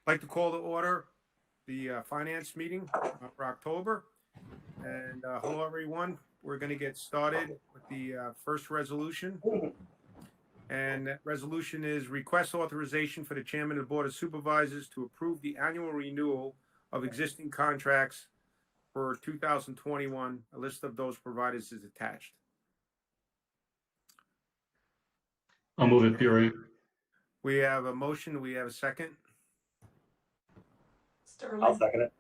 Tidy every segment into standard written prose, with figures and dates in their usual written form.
I'd like to call to order the finance meeting for October. And hello, everyone. We're going to get started with the first resolution. And that resolution is request authorization for the chairman of the Board of Supervisors to approve the annual renewal of existing contracts for 2021. A list of those providers is attached. I'll move it, Peoria. We have a motion. Do we have a second? Sterling. I'll second it.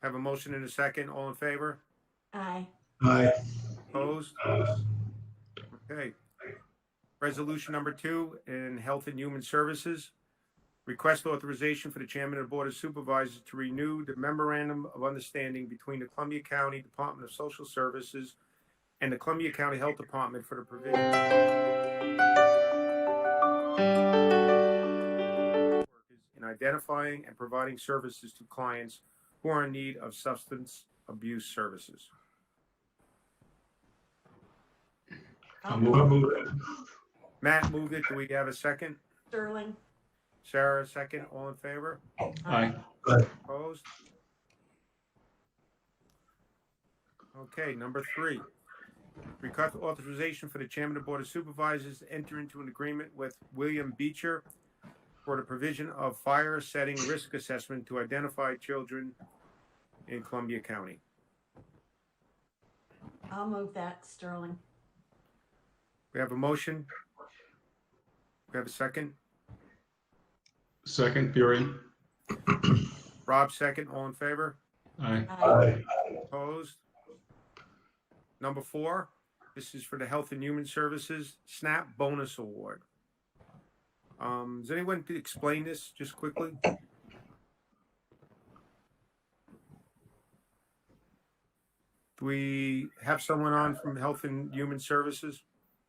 Have a motion and a second. All in favor? Aye. Aye. Opposed? Okay. Resolution number 2 in Health and Human Services. Request authorization for the chairman of the Board of Supervisors to renew the memorandum of understanding between the Columbia County Department of Social Services and the Columbia County Health Department for the provision in identifying and providing services to clients who are in need of substance abuse services. I'll move it. Matt moved it. Do we have a second? Sterling. Sarah, second. All in favor? Aye. Opposed? Okay, number 3. Request authorization for the chairman of the Board of Supervisors to enter into an agreement with William Beecher for the provision of fire setting risk assessment to identify children in Columbia County. I'll move that, Sterling. We have a motion. We have a second. Second, Peoria. Rob, second. All in favor? Aye. Aye. Opposed? Number 4, this is for the Health and Human Services SNAP Bonus Award. Does anyone explain this just quickly? Do we have someone on from Health and Human Services?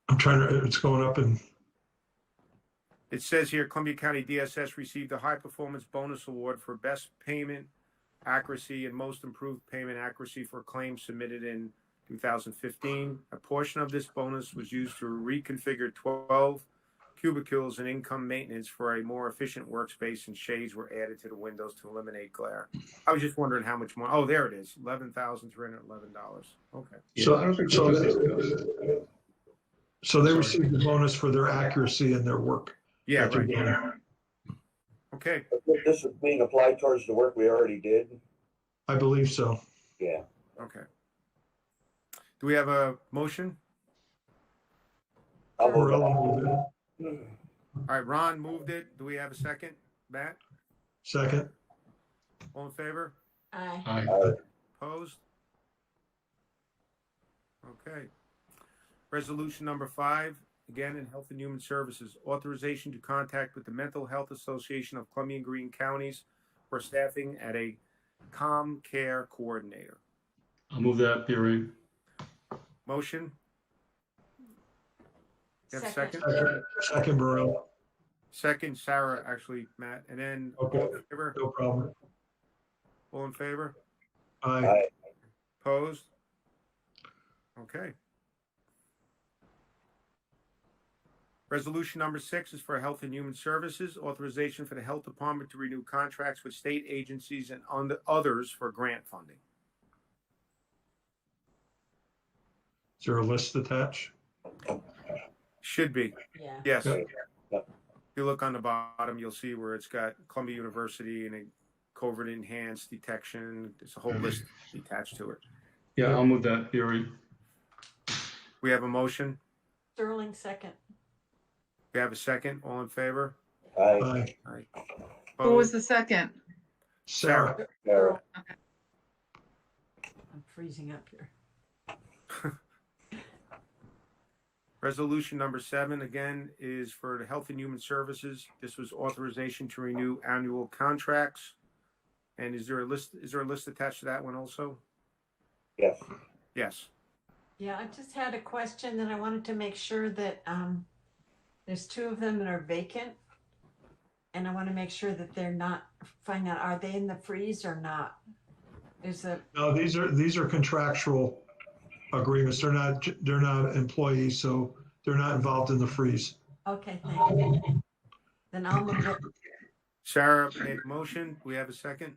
I'm trying to, it's going up and It says here, Columbia County DSS received a high performance bonus award for best payment accuracy and most improved payment accuracy for claims submitted in 2015. A portion of this bonus was used to reconfigure 12 cubicles and income maintenance for a more efficient workspace, and shades were added to the windows to eliminate glare. I was just wondering how much more. Oh, there it is, $11,311. Okay. so, I don't think so they received the bonus for their accuracy in their work. Yeah, that they're right. doing. Okay. This is being applied towards the work we already did. I believe so. Yeah. Okay. Do we have a motion? I'll move Morello it. moved it. All right, Ron moved it. Do we have a second? Matt? Second. All in favor? Aye. Aye. Opposed? Okay. Resolution number 5, again in Health and Human Services, authorization to contact with the Mental Health Association of Columbia and Greene Counties for staffing at a COM Care Coordinator. I'll move that, Peoria. Motion? You have a second? Second, Morello. Second, Sarah, actually, Matt. And then Okay. all in favor? No problem. All in favor? Aye. Aye. Opposed? Okay. Resolution number 6 is for Health and Human Services, authorization for the Health Department to renew contracts with state agencies and others for grant funding. Is there a list attached? Should be, Yeah. yes. Yeah. If you look on the bottom, you'll see where it's got Columbia University and a COVID enhanced detection. There's a whole list attached to it. Yeah, I'll move that, Peoria. We have a motion. Sterling, second. We have a second. All in favor? Aye. Aye. Who was the second? Sarah. Sarah. I'm freezing up here. Resolution number 7, again, is for the Health and Human Services. This was authorization to renew annual contracts. And is there a list attached to that one also? Yes. Yes. Yeah, I just had a question that I wanted to make sure that there's 2 of them that are vacant. And I want to make sure that they're not, find out, are they in the freeze or not? No, these are contractual agreements. They're not employees, so they're not involved in the freeze. Okay, thank you. Then I'll move it. Sarah made a motion. We have a second.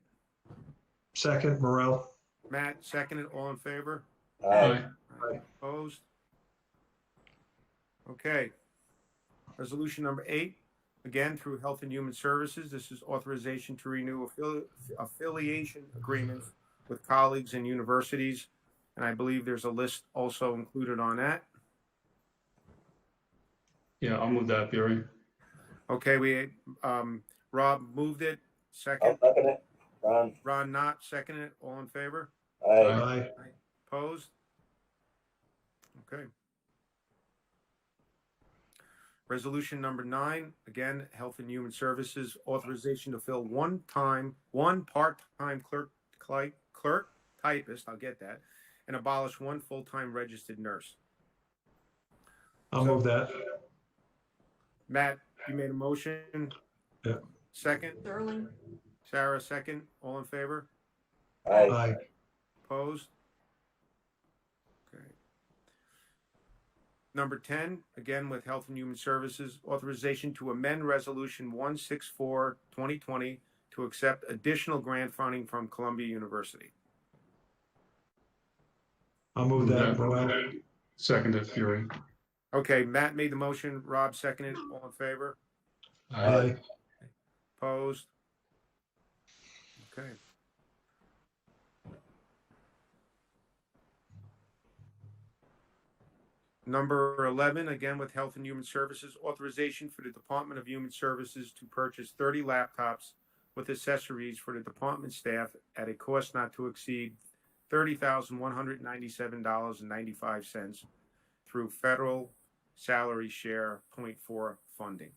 Second, Morel. Matt seconded. All in favor? Aye. Opposed? Okay. Resolution number 8, again, through Health and Human Services. This is authorization to renew affiliation agreements with colleagues and universities. And I believe there's a list also included on that. Yeah, I'll move that, Fury. Okay, Rob moved it. I'll Second. second it. Ron. Ron Knott seconded it. All in favor? Aye. Aye. Opposed? Okay. Resolution number 9, again, Health and Human Services, authorization to fill one part-time clerk typist, I'll get that, and abolish one full-time registered nurse. I'll move that. Matt, you made a motion? Yeah. Second? Sterling, Sarah, second. All in favor? Aye. Aye. Opposed? Okay. Number 10, again with Health and Human Services, authorization to amend Resolution 164-2020 to accept additional grant funding from Columbia University. I'll move that, Morel. Seconded, Fury. Okay, Matt made the motion, Rob seconded. All in favor? Aye. Opposed? Okay. Number 11, again with Health and Human Services, authorization for the Department of Human Services to purchase 30 laptops with accessories for the department staff at a cost not to exceed $30,197.95 through federal salary share 0.4 funding.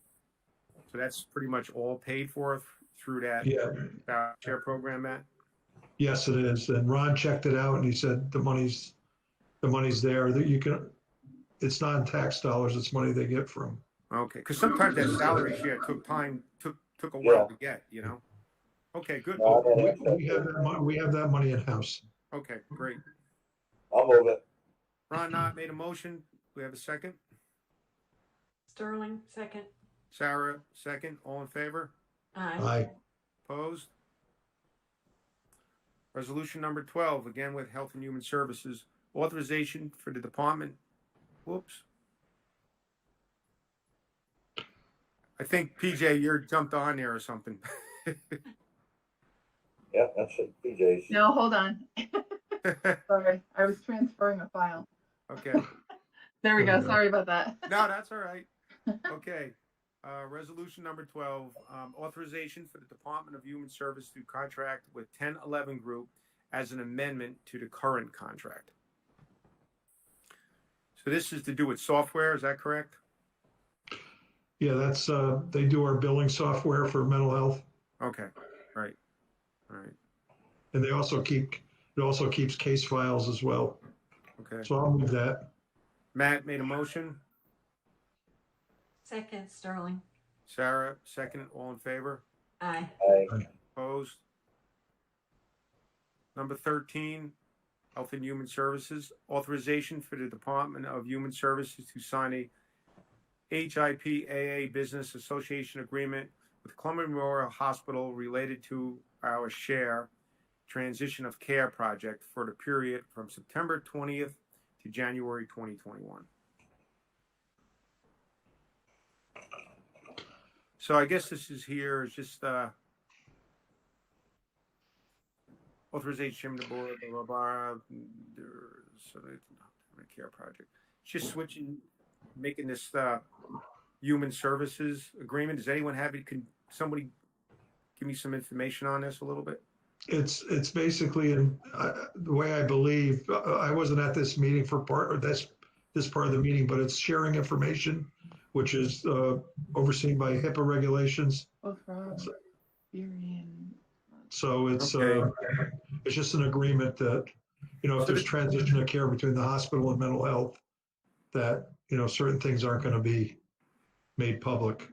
So that's pretty much all paid for through that Yeah. share program, Matt? Yes, it is. And Ron checked it out and he said the money's there, that you can, it's not in tax dollars, it's money they get from. Okay, because sometimes that salary share took a while to get, you know? Okay, good. No, We have that money in-house. Okay, great. I'll move it. Ron Knott made a motion. We have a second. Sterling, second. Sarah, second. All in favor? Aye. Aye. Opposed? Resolution number 12, again with Health and Human Services, authorization for the department. Whoops. I think, PJ, you're jumped on there or something. Yeah, that's it. PJ's. No, hold on. Sorry, I was transferring a file. Okay. There we There go. we go. Sorry about that. No, that's all right. Okay. Resolution number 12, authorization for the Department of Human Service to contract with 1011 Group as an amendment to the current contract. So this is to do with software, is that correct? Yeah, that's, they do our billing software for mental health. Okay, right. All right, And it also keeps case files as well. okay. So I'll move that. Matt made a motion. Second, Sterling. Sarah, second. All in favor? Aye. Aye. Opposed? Number 13, Health and Human Services, authorization for the Department of Human Services to sign a HIPAA Business Association agreement with Columbia Memorial Hospital related to our share transition of care project for the period from September 20th to January 2021. So I guess this is here is just authorization to board blah, blah, blah, care project. It's just switching, making this human services agreement. Does anyone have it? Can somebody give me some information on this a little bit? It's basically, the way I believe, I wasn't at this meeting for this part of the meeting, but it's sharing information, which is overseen by HIPAA regulations. Both Rob, Fury, and So it's Okay. it's just an agreement that, if there's transition of care between the hospital and mental health, that, certain things aren't going to be made public.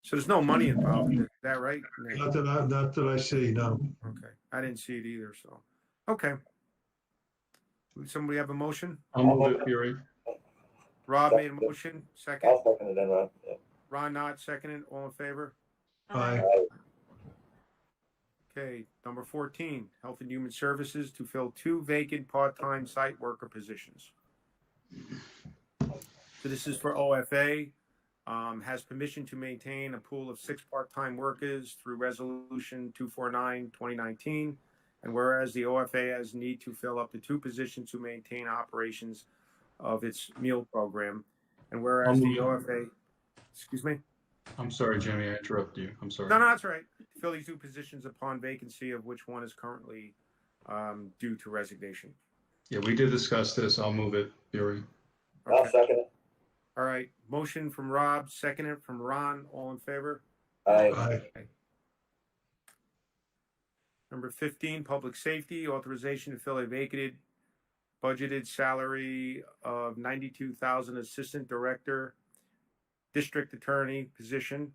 So there's no money involved. Is that right? Not that I see, no. Okay. I didn't see it either. So, okay. Somebody have a motion? I'll move it, Fury. Rob made a motion. Second. I'll second it then, Ron. Yeah. Ron Knott seconded. All in favor? Aye. Okay, number 14, Health and Human Services to fill 2 vacant part-time site worker positions. So this is for OFA, has permission to maintain a pool of 6 part-time workers through Resolution 249, 2019. And whereas the OFA has need to fill up to 2 positions to maintain operations of its meal program. And whereas the OFA, excuse me? I'm sorry, Jimmy, I interrupted you. I'm sorry. No, that's right. Fill these 2 positions upon vacancy of which one is currently due to resignation. Yeah, we did discuss this. I'll move it, Fury. I'll Okay. second it. All right. Motion from Rob, seconded from Ron. All in favor? Aye. Aye. Number 15, Public Safety, authorization to fill a vacated budgeted salary of $92,000 Assistant Director, District Attorney position,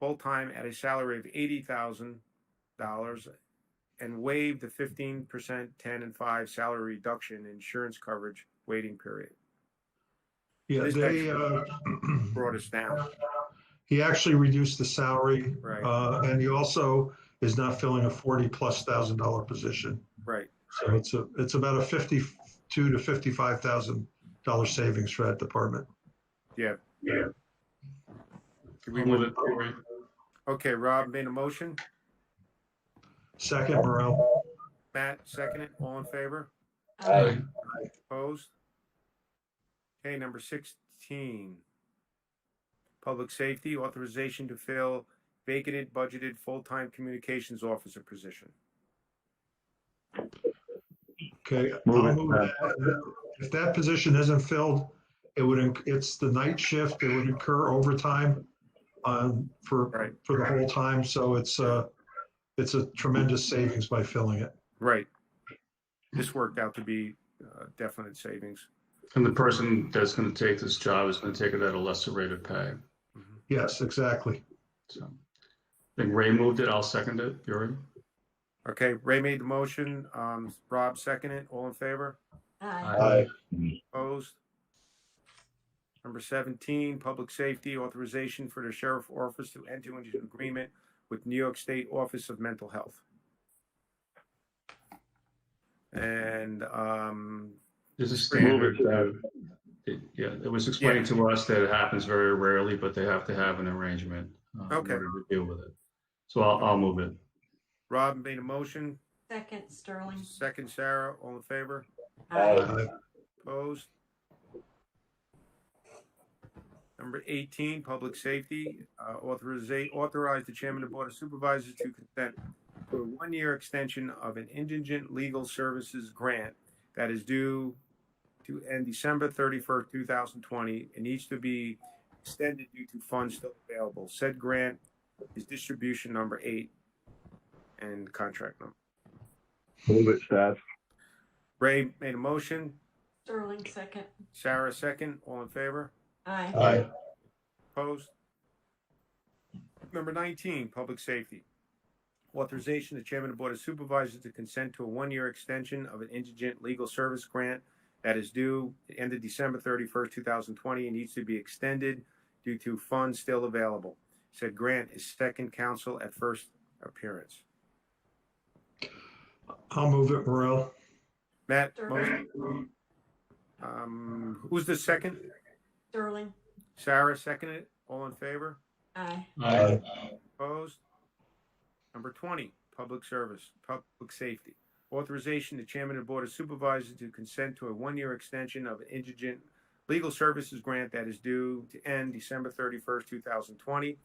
full-time at a salary of $80,000 and waive the 15%, 10, and 5 salary reduction insurance coverage waiting period. Yeah, This they, Brought us down. he actually reduced the salary. Right. And he also is not filling a $40,000+ position. Right. So it's about a $52,000 to $55,000 savings for that department. Yeah. Yeah. Can we I'll move move? it, Fury. Okay, Rob made a motion. Second, Morel. Matt, seconded. All in favor? Aye. Opposed? Okay, number 16. Public Safety, authorization to fill vacated budgeted full-time communications officer position. Okay, Move I'll it, move Matt. that. If that position isn't filled, it's the night shift. It would incur overtime for Right. the whole time. So it's a tremendous savings by filling it. Right. This worked out to be definite savings. And the person that's going to take this job is going to take it at a lesser rate of pay. Yes, exactly. So I think Ray moved it. I'll second it, Fury. Okay, Ray made the motion. Rob seconded. All in favor? Aye. Aye. Opposed? Number 17, Public Safety, authorization for the Sheriff Office to enter into an agreement with New York State Office of Mental Health. And This is standard. It was explained to us that it happens very rarely, but they have to have an arrangement in Okay. order to deal with it. So I'll move it. Rob made a motion. Second, Sterling. Second, Sarah. All in favor? Aye. Opposed? Number 18, Public Safety, authorize the Chairman of the Board of Supervisors to consent to a 1-year extension of an indigent legal services grant that is due to end December 31st, 2020, and needs to be extended due to funds still available. Said grant is distribution number 8 and contract number. Move it, Seth. Ray made a motion. Sterling, second. Sarah, second. All in favor? Aye. Aye. Opposed? Number 19, Public Safety. Authorization to Chairman of the Board of Supervisors to consent to a 1-year extension of an indigent legal service grant that is due the end of December 31st, 2020, and needs to be extended due to funds still available. Said grant is second counsel at first appearance. I'll move it, Morel. Matt, Sterling. motion. Who's the second? Sterling. Sarah, seconded. All in favor? Aye. Aye. Opposed? Number 20, Public Safety. Authorization to Chairman of the Board of Supervisors to consent to a 1-year extension of an indigent legal services grant that is due to end December 31st, 2020.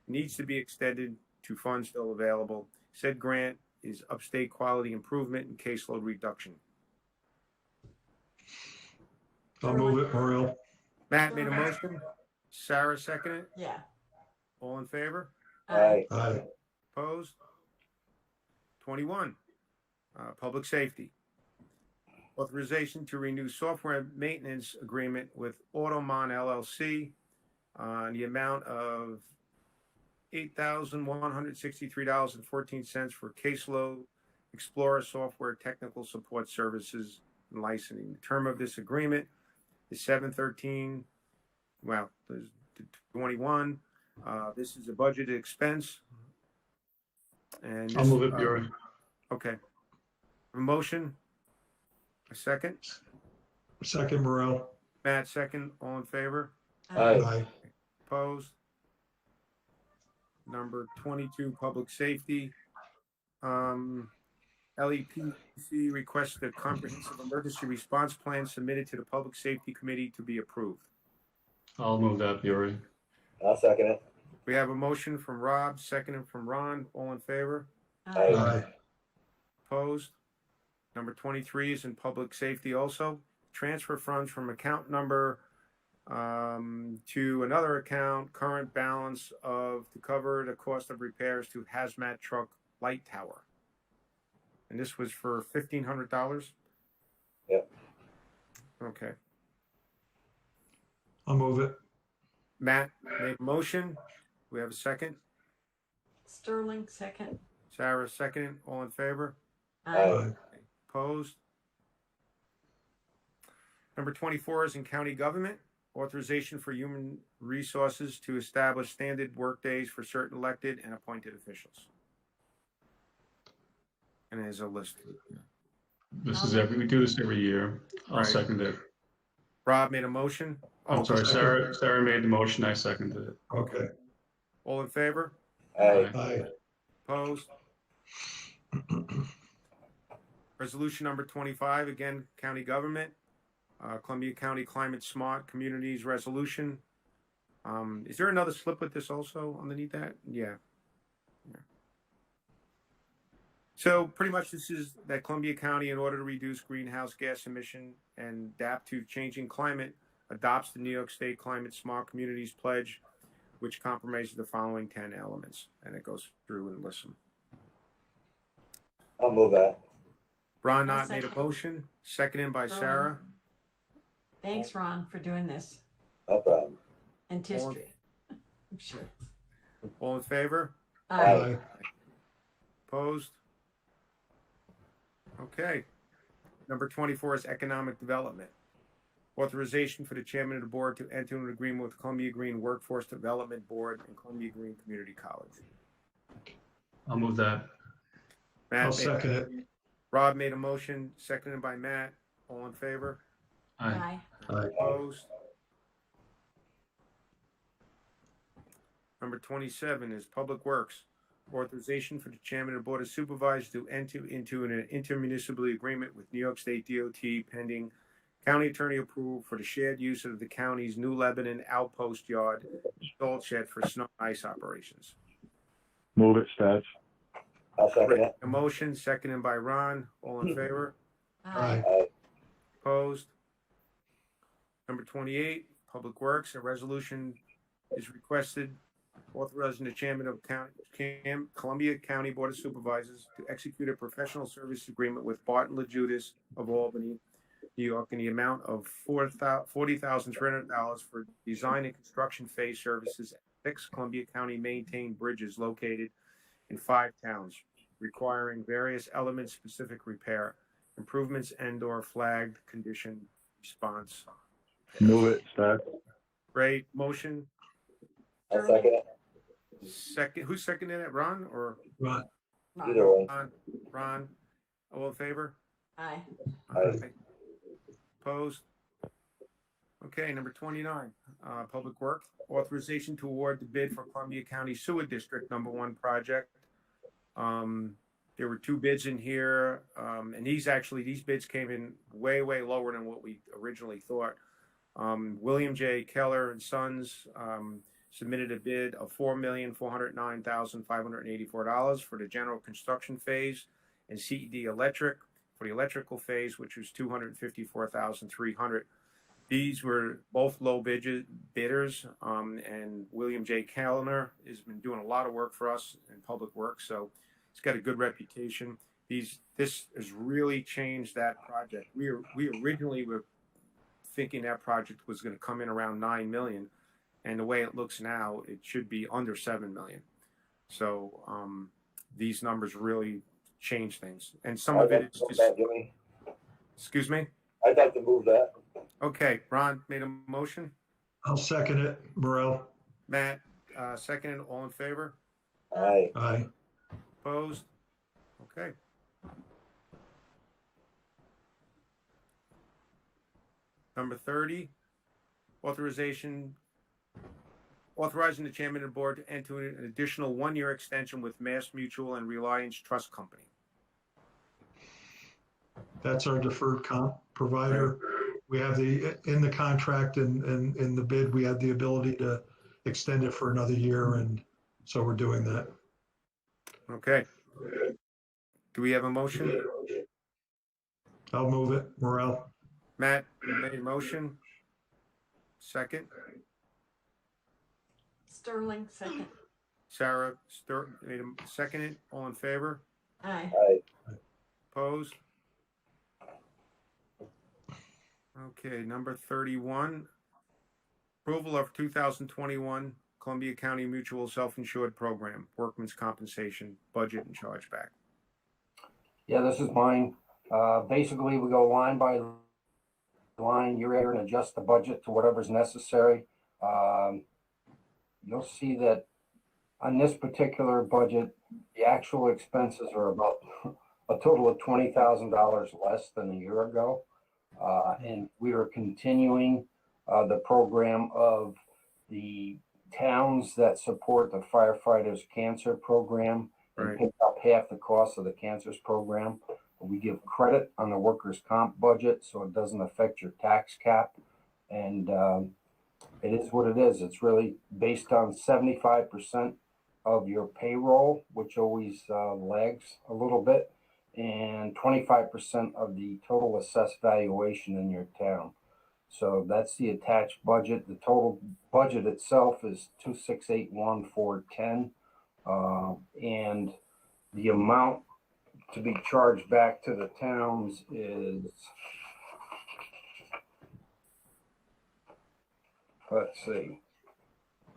Needs to be extended to funds still available. Said grant is upstate quality improvement and caseload reduction. I'll move it, Morel. Matt made a motion. Sarah seconded. Yeah. All in favor? Aye. Aye. Opposed? 21, Public Safety. Authorization to renew software maintenance agreement with Automon LLC on the amount of $8,163.14 for caseload Explorer software technical support services and licensing. The term of this agreement is 7/13. Well, there's 21. This is a budgeted expense. And I'll this, move it, Bureau. okay. A motion? A second? Second, Morel. Matt, second. All in favor? Aye. Aye. Opposed? Number 22, public safety. LEPC requests the comprehensive emergency response plan submitted to the Public Safety Committee to be approved. I'll move that, Bureau. I'll second it. We have a motion from Rob, seconded from Ron. All in favor? Aye. Aye. Opposed? Number 23 is in public safety also. Transfer funds from account number to another account, current balance to cover the cost of repairs to hazmat truck light tower. And this was for $1,500? Yep. Okay. I'll move it. Matt made a motion. We have a second. Sterling, second. Sarah seconded. All in favor? Aye. Opposed? Number 24 is in county government. Authorization for human resources to establish standard workdays for certain elected and appointed officials. And there's a list. We do this every year. I'll Right. second it. Rob made a motion. I'm sorry, Sarah made the motion, I seconded it. Okay. All in favor? Aye. Aye. Opposed? Resolution number 25, again, county government. Columbia County Climate Smart Communities Resolution. Is there another slip with this also underneath that? Yeah. So pretty much this is that Columbia County, in order to reduce greenhouse gas emission and adapt to changing climate, adopts the New York State Climate Smart Communities Pledge, which compromises the following 10 elements. And it goes through and lists them. I'll move that. Ron I'll Knott made a second. motion, seconded by Sarah. Thanks, Ron, for doing this. No problem. And Tistry. I'm sure. All in favor? Aye. Aye. Opposed? Okay. Number 24 is economic development. Authorization for the chairman of the board to enter an agreement with Columbia Green Workforce Development Board and Columbia Green Community College. I'll move that. Matt I'll made- second it. Rob made a motion, seconded by Matt. All in favor? Aye. Aye. Opposed? Number 27 is Public Works. Authorization for the chairman of the board of supervisors to enter into an intermunicipal agreement with New York State DOT pending county attorney approval for the shared use of the county's New Lebanon outpost yard salt shed for snow and ice operations. Move it, Stats. I'll second it. A motion, seconded by Ron. All in favor? Aye. Aye. Opposed? Number 28, Public Works. A resolution is requested authorizing the chairman of Columbia County Board of Supervisors to execute a professional service agreement with Barton LaJudas of Albany, New York, in the amount of $40,300 for design and construction phase services at 6 Columbia County maintained bridges located in 5 towns, requiring various element-specific repair, improvements, and/or flagged condition response. Move it, Stats. Ray, motion. I'll second it. Second, who seconded it? Ron or Ron. Either one. Ron? All in favor? Aye. Aye. Opposed? Okay, number 29, Public Works. Authorization to award the bid for Columbia County Sewer District Number 1 project. There were 2 bids in here, and these bids came in way lower than what we originally thought. William J. Keller and Sons submitted a bid of $4,409,584 for the general construction phase, and CED Electric for the electrical phase, which was $254,300. These were both low bidders, and William J. Keller has been doing a lot of work for us in public works, so it's got a good reputation. This has really changed that project. We originally were thinking that project was going to come in around $9 million, and the way it looks now, it should be under $7 million. So these numbers really change things, and some of it is just. Jimmy. Excuse me. I'd like to move that. Okay, Ron made a motion. I'll second it. Morel. Matt seconded. All in favor? Aye. Aye. Opposed? Okay. Number 30, authorizing the chairman of the board to enter an additional 1-year extension with Mass Mutual and Reliance Trust Company. That's our deferred comp provider. We have in the contract and in the bid, we had the ability to extend it for another year, and so we're doing that. Okay. Do we have a motion? I'll move it. Morale. Matt made a motion. Second. Sterling, second. Sarah made a second. All in favor? Aye. Aye. Opposed? Okay, number 31, approval of 2021 Columbia County Mutual Self-Insured Program, Workman's Compensation, Budget and Chargeback. Yeah, this is mine. Basically, we go line by line, year and adjust the budget to whatever's necessary. You'll see that on this particular budget, the actual expenses are about a total of $20,000 less than a year ago. And we are continuing the program of the towns that support the firefighters cancer program and Right. pick up half the cost of the cancers program. We give credit on the workers' comp budget, so it doesn't affect your tax cap. And it is what it is. It's really based on 75% of your payroll, which always lags a little bit, and 25% of the total assessed valuation in your town. So that's the attached budget. The total budget itself is 2681410, and the amount to be charged back to the towns is, let's see,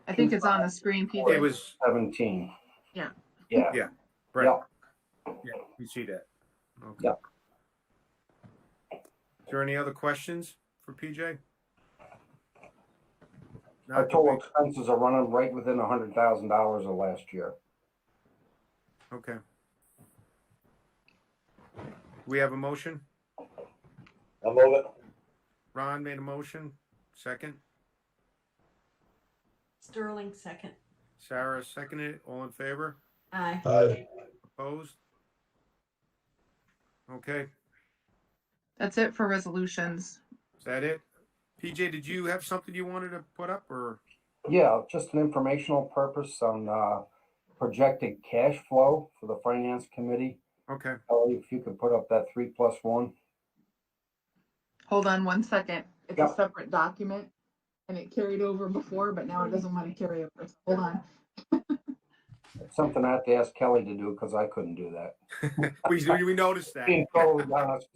I think it's on the screen, PJ. It was 17. Yeah. Yeah. Yeah. Right. Yeah. Yeah, we see that. Okay. Yeah. Is there any other questions for PJ? Our Not total expenses are running right within $100,000 of last year. Okay. We have a motion. I'll move it. Ron made a motion. Second. Sterling, second. Sarah seconded it. All in favor? Aye. Aye. Opposed? Okay. That's it for resolutions. Is that it? PJ, did you have something you wanted to put up or? Yeah, just an informational purpose on projected cash flow for the finance committee. Okay. Ellie, if you could put up that 3+1. Hold on one second. It's Yep. a separate document and it carried over before, but now it doesn't want to carry over. So hold on. It's something I have to ask Kelly to do because I couldn't do that. we noticed that. Being totally honest.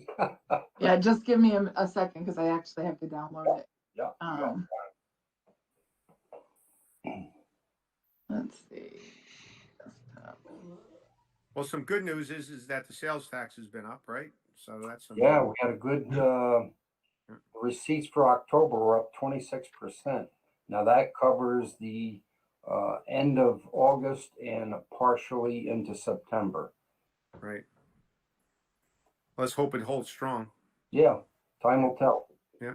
Yeah, just give me a second because I actually have to download it. Yeah. Let's see. Desktop. Well, some good news is that the sales tax has been up, right? So that's Yeah, we had a good receipts for October were up 26%. Now that covers the end of August and partially into September. right. Let's hope it holds strong. Yeah, time will tell. Yeah.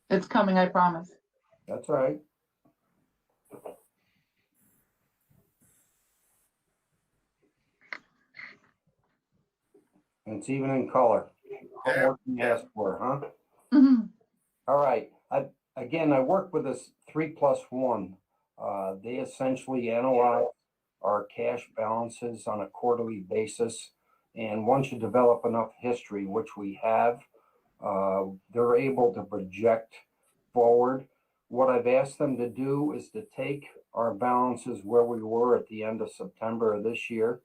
It's coming, I promise. That's all right. And it's even in color. What more can you ask for, huh? Mhm. All right. I work with this 3+1. They essentially analyze our cash balances on a quarterly basis. And once you develop enough history, which we have, they're able to project forward. What I've asked them to do is to take our balances where we were at the end of September of this year.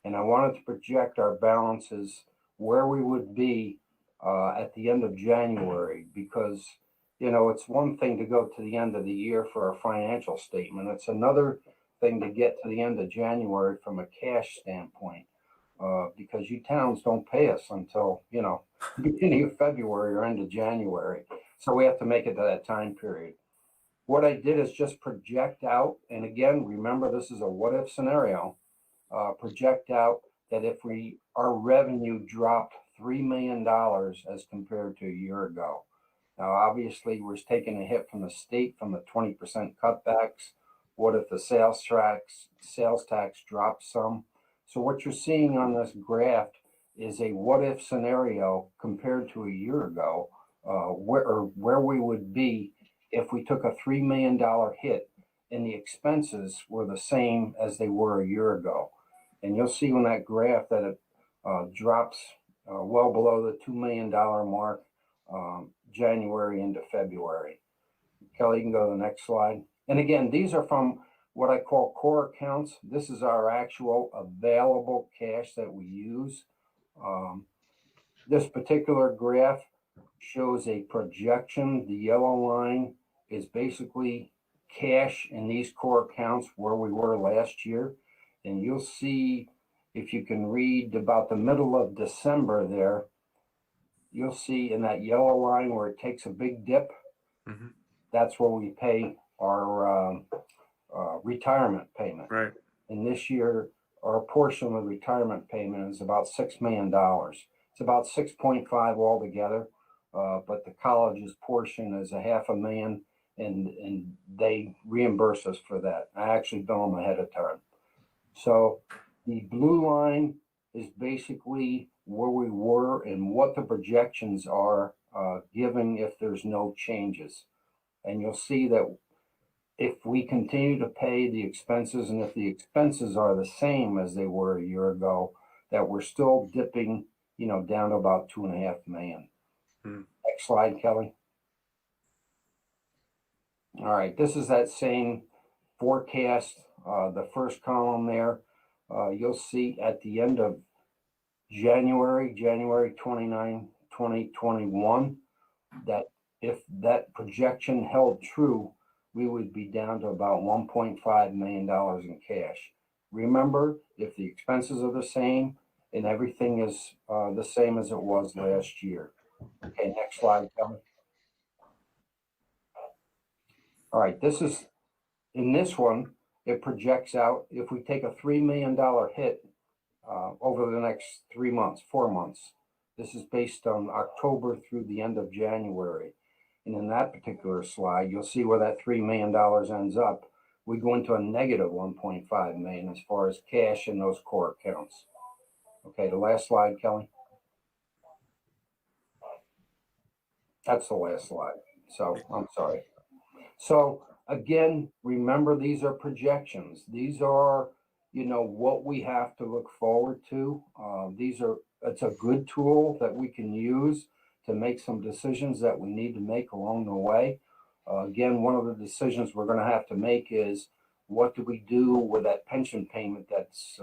And I wanted to project our balances where we would be at the end of January, because, you know, it's one thing to go to the end of the year for a financial statement. It's another thing to get to the end of January from a cash standpoint, because you towns don't pay us until, you know, beginning of February or end of January. So we have to make it to that time period. what I did is just project out, and again, remember this is a what if scenario, project out that if our revenue dropped $3 million as compared to a year ago. Now, obviously, we're taking a hit from the state from the 20% cutbacks. What if the sales tax drops some? So what you're seeing on this graph is a what if scenario compared to a year ago, where we would be if we took a $3 million hit and the expenses were the same as they were a year ago. And you'll see on that graph that it drops well below the $2 million mark, January into February. Kelly, you can go to the next slide. And again, these are from what I call core accounts. This is our actual available cash that we use. This particular graph shows a projection. The yellow line is basically cash in these core accounts where we were last year. And you'll see, if you can read about the middle of December there, you'll see in that yellow line where it takes a big dip, that's where we pay our retirement payment. Right. And this year, our portion of the retirement payment is about $6 million. It's about 6.5 altogether, but the college's portion is $500,000, and they reimburse us for that. I actually bill them ahead of time. So the blue line is basically where we were and what the projections are, given if there's no changes. And you'll see that if we continue to pay the expenses, and if the expenses are the same as they were a year ago, that we're still dipping, down to about $2.5 million. Next slide, Kelly. All right, this is that same forecast. The first column there, you'll see at the end of January 29, 2021, that if that projection held true, we would be down to about $1.5 million in cash. Remember, if the expenses are the same and everything is the same as it was last year. Okay, next slide, Kelly. All right, in this one, it projects out if we take a $3 million hit over the next 4 months. This is based on October through the end of January. And in that particular slide, you'll see where that $3 million ends up. We go into a negative $1.5 million as far as cash in those core accounts. Okay, the last slide, Kelly. That's the last slide. So I'm sorry. So again, remember, these are projections. These are, what we have to look forward to. It's a good tool that we can use to make some decisions that we need to make along the way. Again, one of the decisions we're going to have to make is, what do we do with that pension payment that's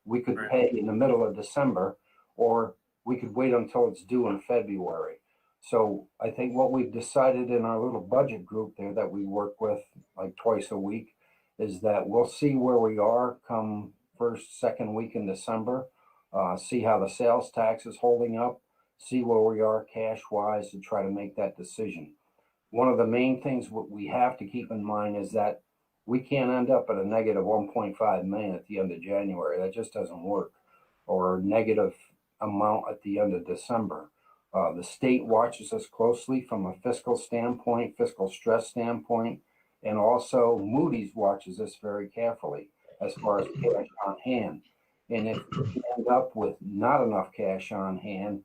we could pay in the middle of December, or we could wait until it's due in February. So I think what we've decided in our little budget group there that we work with like twice a week is that we'll see where we are come first, second week in December, see how the sales tax is holding up, see where we are cash-wise to try to make that decision. One of the main things what we have to keep in mind is that we can't end up at a negative $1.5 million at the end of January. That just doesn't work. Or a negative amount at the end of December. The state watches us closely from a fiscal standpoint, fiscal stress standpoint, and also Moody's watches us very carefully as far as cash on hand. And if we end up with not enough cash on hand,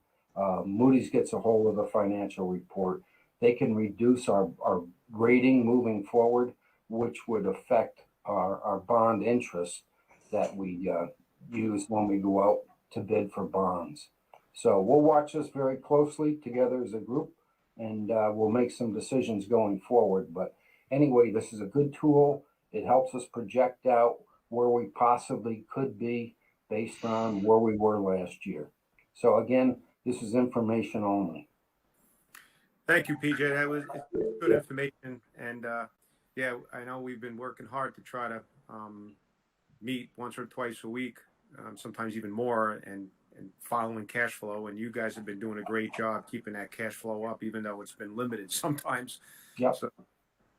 Moody's gets a hold of the financial report. They can reduce our rating moving forward, which would affect our bond interest that we use when we go out to bid for bonds. So we'll watch this very closely together as a group, and we'll make some decisions going forward. But anyway, this is a good tool. It helps us project out where we possibly could be based on where we were last year. So again, this is information only. Thank you, PJ. That was good information. And yeah, I know we've been working hard to try to meet once or twice a week, sometimes even more, and following cash flow. And you guys have been doing a great job keeping that cash flow up, even though it's been limited sometimes. Yep. So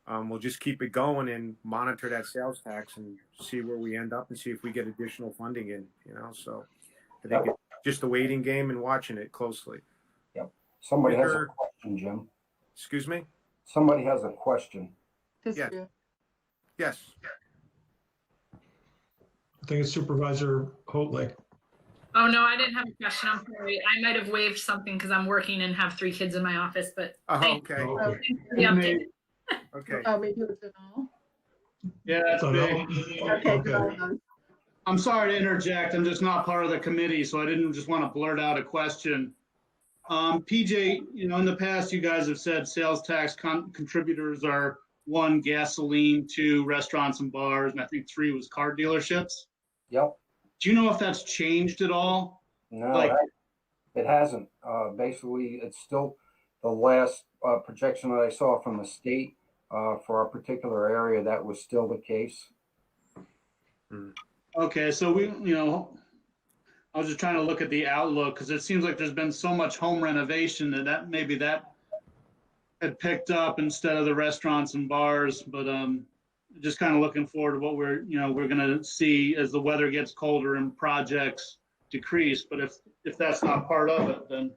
we'll just keep it going and monitor that sales tax and see where we end up and see if we get additional funding in, so I think it's just a waiting game and watching it closely. Somebody has a Peter- question, Jim. Excuse me? Somebody has a question. History. Yes. I think it's Supervisor Hotley. Oh, no, I didn't have a question. I'm sorry. I might have waived something because I'm working and have 3 kids in my office, but Oh, thank okay. Oh, Oh, you for the update. Okay. oh, maybe it's an all. Yeah, that's So big. no? Okay, Okay. well done. I'm sorry to interject. I'm just not part of the committee, so I didn't just want to blurt out a question. PJ, in the past, you guys have said sales tax contributors are 1, gasoline, 2, restaurants and bars, and I think 3 was car dealerships. Yep. Do you know if that's changed at all? No, Like- it hasn't. Basically, it's still the last projection that I saw from the state for our particular area. That was still the case. Okay, so I was just trying to look at the outlook because it seems like there's been so much home renovation that maybe that had picked up instead of the restaurants and bars. But just kind of looking forward to what we're going to see as the weather gets colder and projects decrease. But if that's not part of it, then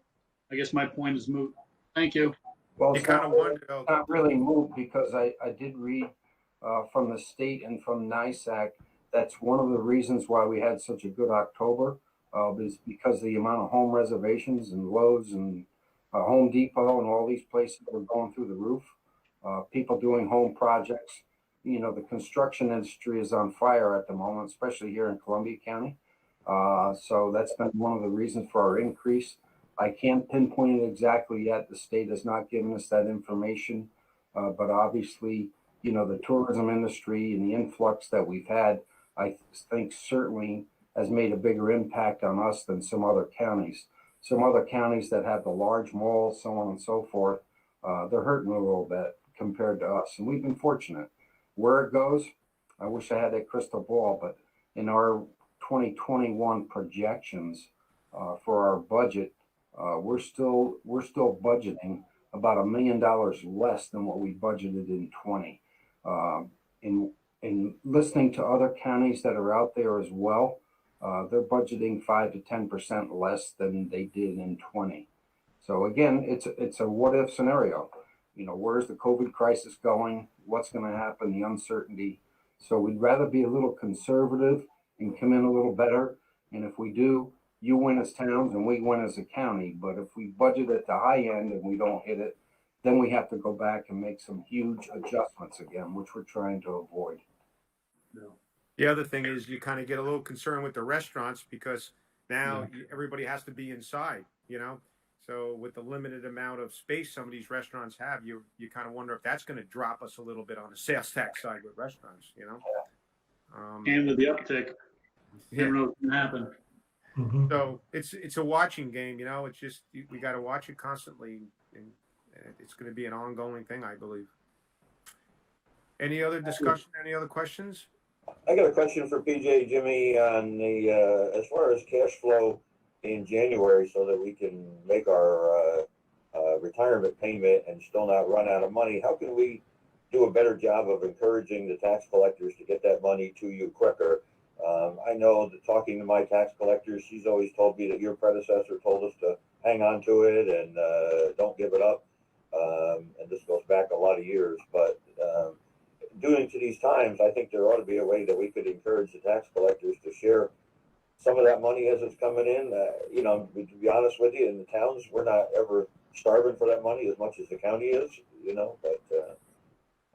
I guess my point is moot. Thank you. Well, You it's kind not, of wonder, not really moved because I did read from the state and from NISAC. That's one of the reasons why we had such a good October. Is because the amount of home reservations and Lowe's and Home Depot and all these places were going through the roof. People doing home projects. The construction industry is on fire at the moment, especially here in Columbia County. So that's been one of the reasons for our increase. I can't pinpoint it exactly yet. The state has not given us that information. But obviously, the tourism industry and the influx that we've had, I think certainly has made a bigger impact on us than some other counties. Some other counties that have the large malls, so on and so forth, they're hurting a little bit compared to us. And we've been fortunate. Where it goes, I wish I had a crystal ball, but in our 2021 projections for our budget, we're still budgeting about $1 million less than what we budgeted in 20. In listening to other counties that are out there as well, they're budgeting 5 to 10% less than they did in 20. So again, it's a what if scenario. Where's the COVID crisis going? What's going to happen? The uncertainty. So we'd rather be a little conservative and come in a little better. And if we do, you win as towns and we win as a county. But if we budget at the high end and we don't hit it, then we have to go back and make some huge adjustments again, which we're trying to avoid. the other thing is you kind of get a little concerned with the restaurants because now everybody has to be inside, So with the limited amount of space some of these restaurants have, you kind of wonder if that's going to drop us a little bit on the sales tax side with restaurants, And with the uptick, you Yeah. never know what's going to happen. Mhm. So it's a watching game, It's just we got to watch it constantly, and it's going to be an ongoing thing, I believe. Any other discussion? Any other questions? I got a question for PJ, Jimmy, on the, as far as cash flow in January so that we can make our retirement payment and still not run out of money. How can we do a better job of encouraging the tax collectors to get that money to you quicker? I know that talking to my tax collector, she's always told me that your predecessor told us to hang on to it and don't give it up. And this goes back a lot of years, but doing to these times, I think there ought to be a way that we could encourage the tax collectors to share some of that money as it's coming in. To be honest with you, in the towns, we're not ever starving for that money as much as the county is, but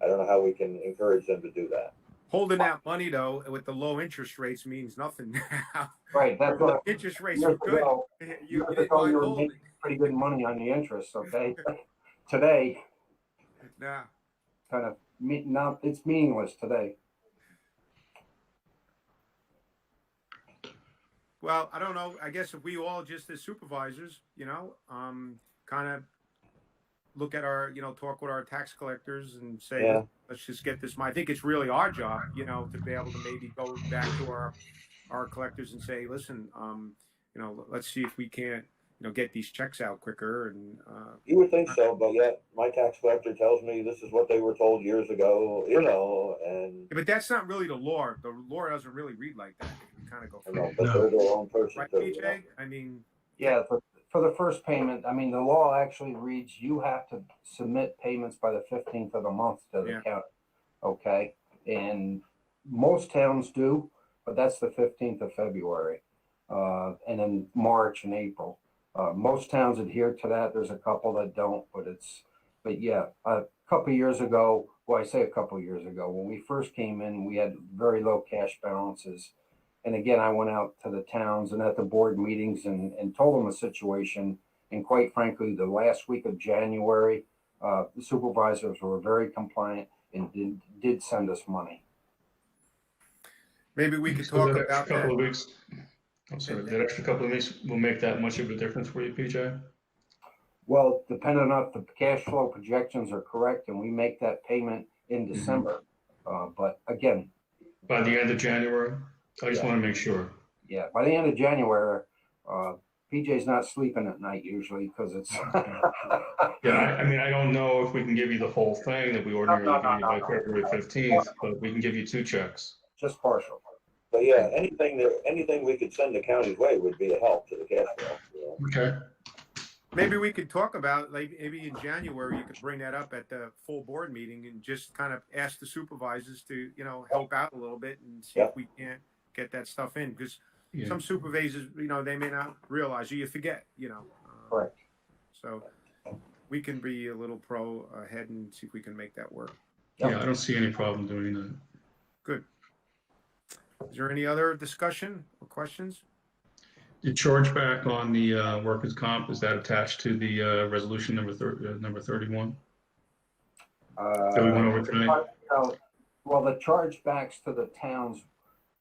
I don't know how we can encourage them to do that. Holding that money though with the low interest rates means nothing now. Right. That's The what interest rates are good. You years didn't ago, mind you were holding. making pretty good money on the interest. Okay. Today, Nah. kind of now it's meaningless today. Well, I don't know. I guess if we all just as supervisors, kind of look at our, talk with our tax collectors and say, Yeah. let's just get this money. I think it's really our job, to be able to maybe go back to our collectors and say, listen, let's see if we can't, get these checks out quicker. And You would think so, but yet my tax collector tells me this is what they were told years ago, and but that's not really the law. The law doesn't really read like that. You kind of go, I know, but they're their own person right, too. PJ? I mean, Yeah, for the first payment, I mean, the law actually reads you have to submit payments by the 15th of the month to the Yeah. county. Okay, and most towns do, but that's the 15th of February, and then March and April. Most towns adhere to that. There's a couple that don't, but yeah, a couple years ago, well, I say a couple years ago, when we first came in, we had very low cash balances. And again, I went out to the towns and at the board meetings and told them the situation. And quite frankly, the last week of January, the supervisors were very compliant and did send us money. maybe we could So talk that about extra couple that. of weeks. I'm sorry, that extra couple of weeks will make that much of a difference for you, PJ? Well, depending on if the cash flow projections are correct and we make that payment in December. But again, By the end of January? I just want to make sure. yeah, by the end of January, PJ's not sleeping at night usually because it's. Yeah, I mean, I don't know if we can give you the whole thing that we ordinarily give you by February 15th, but we can give you 2 checks. Just partial. But yeah, anything we could send the county's way would be a help to the cash flow. Okay. Maybe we could talk about, like, maybe in January, you could bring that up at the full board meeting and just kind of ask the supervisors to, help out a little bit and see if we can't get that stuff in. Because Yeah. some supervisors, they may not realize, you forget, Correct. So we can be a little pro ahead and see if we can make that work. Yep. Yeah, I don't see any problem doing that. Good. Is there any other discussion or questions? The chargeback on the workers' comp, is that attached to the resolution number 31? That we went over tonight? Well, the chargebacks to the towns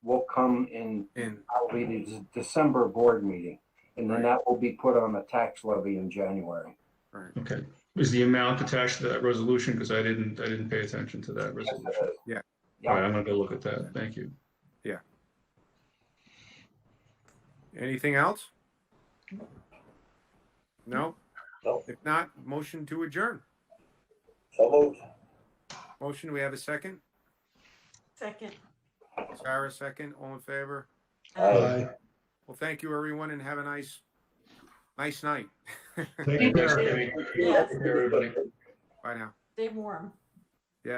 will come in probably the December board meeting. And then that will be put on the tax levy in January. Right. Okay. Is the amount attached to that resolution? Because I didn't pay attention to that resolution. Yeah. All right, I'm gonna go look at that. Thank you. Yeah. Anything else? No? No. If not, motion to adjourn. So moved. Motion, we have a second? Second. Sarah, second. All in favor? Aye. Well, thank you, everyone, and have a nice night. Take care. Thanks, Jimmy. Yes. Take care, everybody. Bye now. Stay warm.